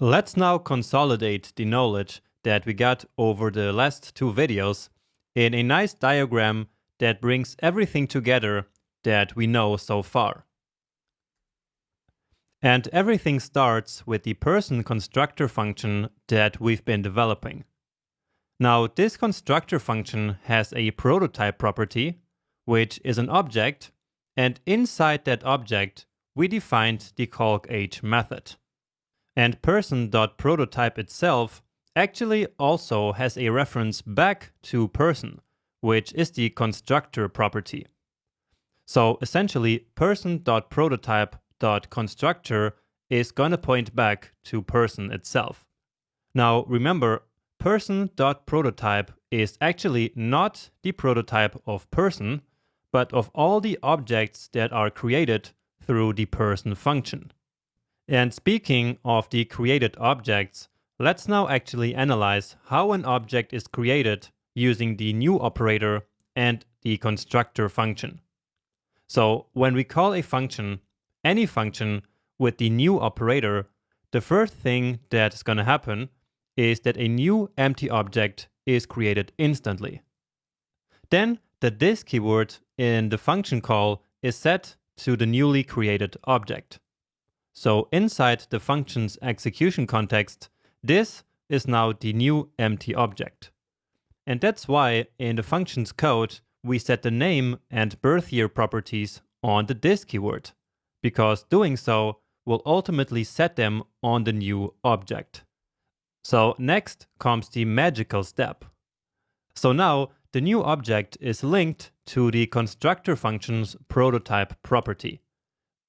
Let's now consolidate the knowledge that we got over the last two videos in a nice diagram that brings everything together that we know so far. And everything starts with the person constructor function that we've been developing. Now, this constructor function has a prototype property, which is an object, and inside that object, we defined the calc_h method. And person.prototype itself actually also has a reference back to person, which is the constructor property. So essentially, person.prototype.constructor is going to point back to person itself. Now remember, person.prototype is actually not the prototype of person, but of all the objects that are created through the person function. And speaking of the created objects, let's now actually analyze how an object is created using the new operator and the constructor function. So when we call a function, any function with the new operator, the first thing that's going to happen is that a new empty object is created instantly. Then the this keyword in the function call is set to the newly created object. So inside the function's execution context, this is now the new empty object. And that's why in the function's code, we set the name and birth year properties on the this keyword, because doing so will ultimately set them on the new object. So next comes the magical step. So now the new object is linked to the constructor function's prototype property.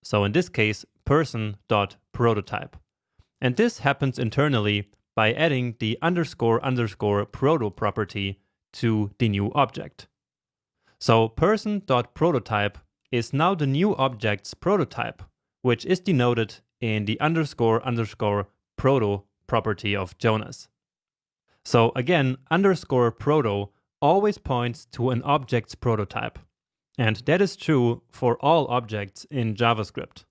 So in this case, person.prototype. And this happens internally by adding the __proto property to the new object. So person.prototype is now the new object's prototype, which is denoted in the __proto property of Jonas. So again, _proto always points to an object's prototype. And that is true for all objects in JavaScript.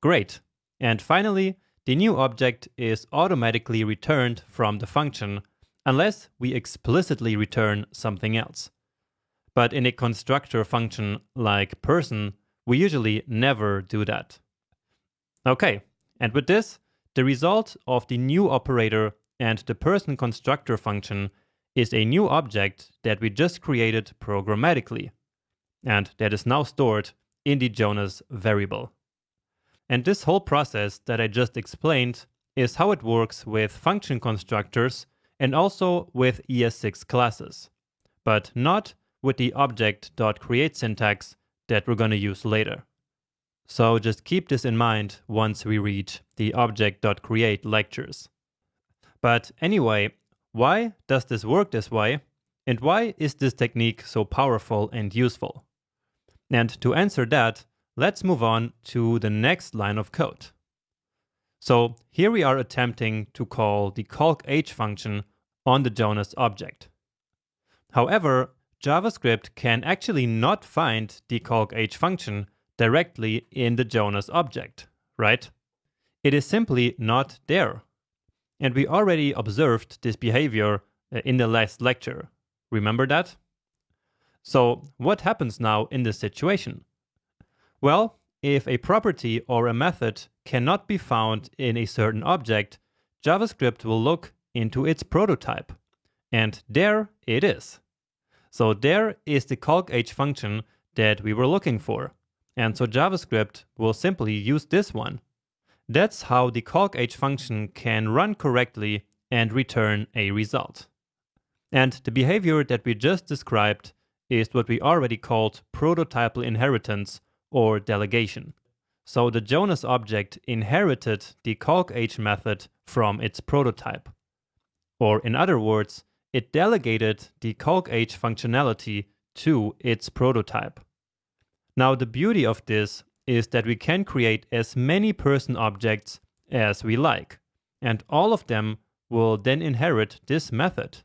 Great. And finally, the new object is automatically returned from the function unless we explicitly return something else. But in a constructor function like person, we usually never do that. Okay, and with this, the result of the new operator and the person constructor function is a new object that we just created programmatically, and that is now stored in the Jonas variable. And this whole process that I just explained is how it works with function constructors and also with ES6 classes, but not with the object.create syntax that we're going to use later. So just keep this in mind once we reach the object.create lectures. But anyway, why does this work this way? And why is this technique so powerful and useful? And to answer that, let's move on to the next line of code. So here we are attempting to call the calc_h function on the Jonas object. However, JavaScript can actually not find the calc_h function directly in the Jonas object, right? It is simply not there. And we already observed this behavior in the last lecture. Remember that? So what happens now in this situation? Well, if a property or a method cannot be found in a certain object, JavaScript will look into its prototype. And there it is. So there is the calc_h function that we were looking for. And so JavaScript will simply use this one. That's how the calc_h function can run correctly and return a result. And the behavior that we just described is what we already called prototypal inheritance or delegation. So the Jonas object inherited the calc_h method from its prototype. Or in other words, it delegated the calc_h functionality to its prototype. Now the beauty of this is that we can create as many person objects as we like, and all of them will then inherit this method.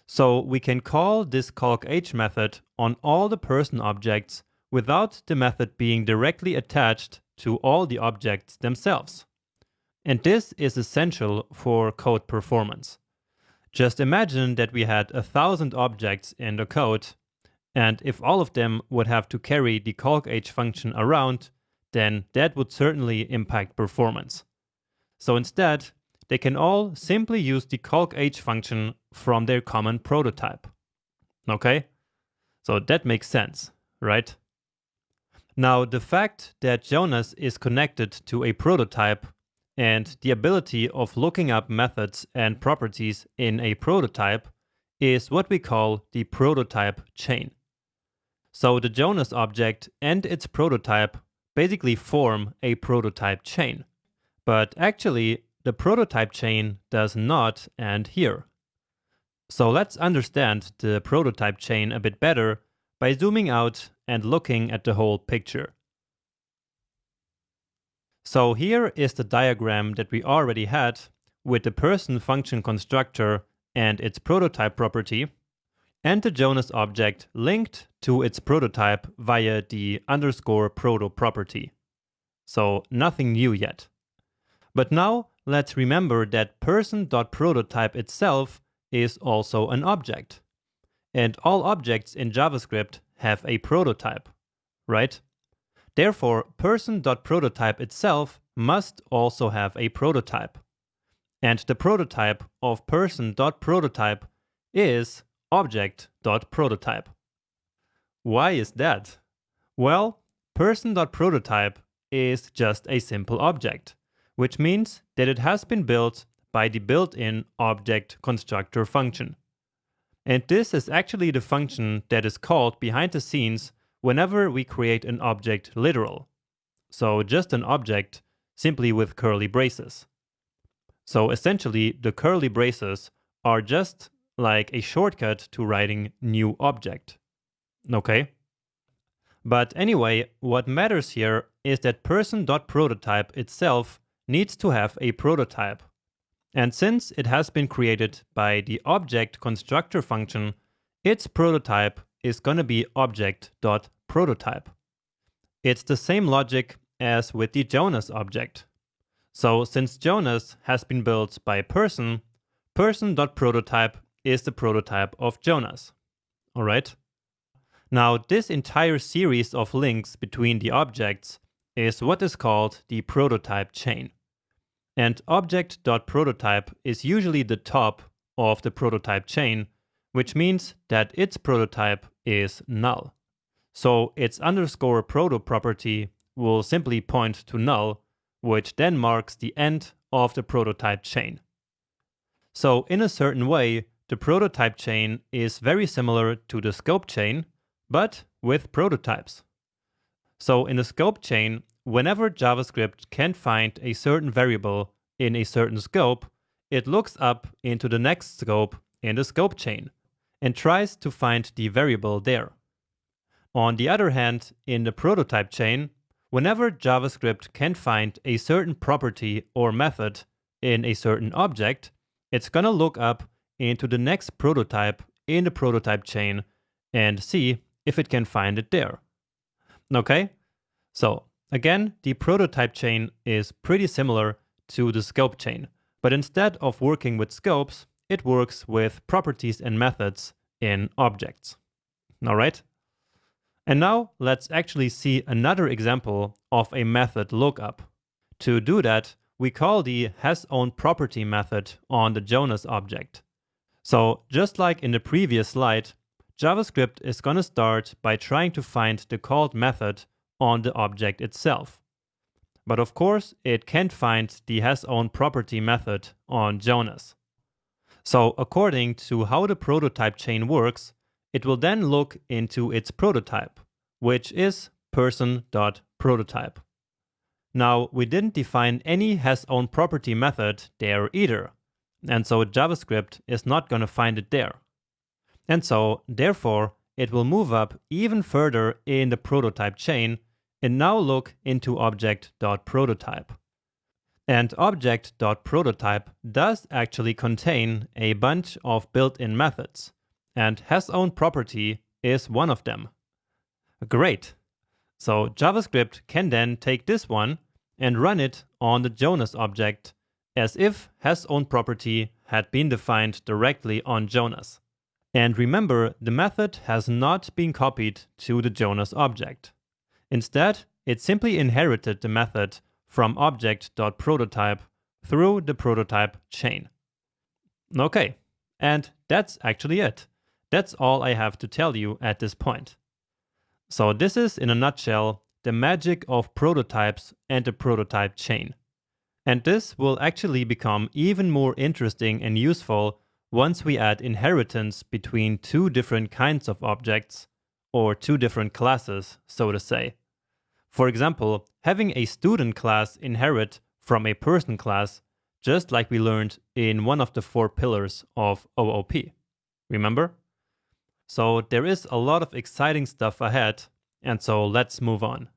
So we can call this calc_h method on all the person objects without the method being directly attached to all the objects themselves. And this is essential for code performance. Just imagine that we had 1,000 objects in the code, and if all of them would have to carry the calc_h function around, then that would certainly impact performance. So instead, they can all simply use the calc_h function from their common prototype. Okay? So that makes sense, right? Now, the fact that Jonas is connected to a prototype and the ability of looking up methods and properties in a prototype is what we call the prototype chain. So the Jonas object and its prototype basically form a prototype chain. But actually, the prototype chain does not end here. So let's understand the prototype chain a bit better by zooming out and looking at the whole picture. So here is the diagram that we already had with the person function constructor and its prototype property, and the Jonas object linked to its prototype via the _proto property. So nothing new yet. But now let's remember that person.prototype itself is also an object. And all objects in JavaScript have a prototype, right? Therefore, person.prototype itself must also have a prototype. And the prototype of person.prototype is object.prototype. Why is that? Well, person.prototype is just a simple object, which means that it has been built by the built-in object constructor function. And this is actually the function that is called behind the scenes whenever we create an object literal. So just an object simply with curly braces. So essentially the curly braces are just like a shortcut to writing new object. Okay? But anyway, what matters here is that person.prototype itself needs to have a prototype. And since it has been created by the object constructor function, its prototype is going to be object.prototype. It's the same logic as with the Jonas object. So since Jonas has been built by person, person.prototype is the prototype of Jonas. Alright? Now this entire series of links between the objects is what is called the prototype chain. And object.prototype is usually the top of the prototype chain, which means that its prototype is null. So its _proto property will simply point to null, which then marks the end of the prototype chain. So in a certain way, the prototype chain is very similar to the scope chain, but with prototypes. So in the scope chain, whenever JavaScript can find a certain variable in a certain scope, it looks up into the next scope in the scope chain and tries to find the variable there. On the other hand, in the prototype chain, whenever JavaScript can find a certain property or method in a certain object, it's gonna look up into the next prototype in the prototype chain and see if it can find it there. Okay? So again, the prototype chain is pretty similar to the scope chain, but instead of working with scopes, it works with properties and methods in objects. All right? And now let's actually see another example of a method lookup. To do that, we call the hasOwnProperty method on the Jonas object. So just like in the previous slide, JavaScript is going to start by trying to find the called method on the object itself. But of course, it can't find the hasOwnProperty method on Jonas. So according to how the prototype chain works, it will then look into its prototype, which is person.prototype. Now, we didn't define any hasOwnProperty method there either, and so JavaScript is not going to find it there. And so, therefore, it will move up even further in the prototype chain and now look into object.prototype. And object.prototype does actually contain a bunch of built-in methods, and hasOwnProperty is one of them. Great! So JavaScript can then take this one and run it on the Jonas object, as if hasOwnProperty had been defined directly on Jonas. And remember, the method has not been copied to the Jonas object. Instead, it simply inherited the method from object.prototype through the prototype chain. Okay, and that's actually it. That's all I have to tell you at this point. So this is, in a nutshell, the magic of prototypes and the prototype chain. And this will actually become even more interesting and useful once we add inheritance between two different kinds of objects, or two different classes, so to say. For example, having a student class inherit from a person class, just like we learned in one of the 4 pillars of OOP. Remember? So there is a lot of exciting stuff ahead, and so let's move on.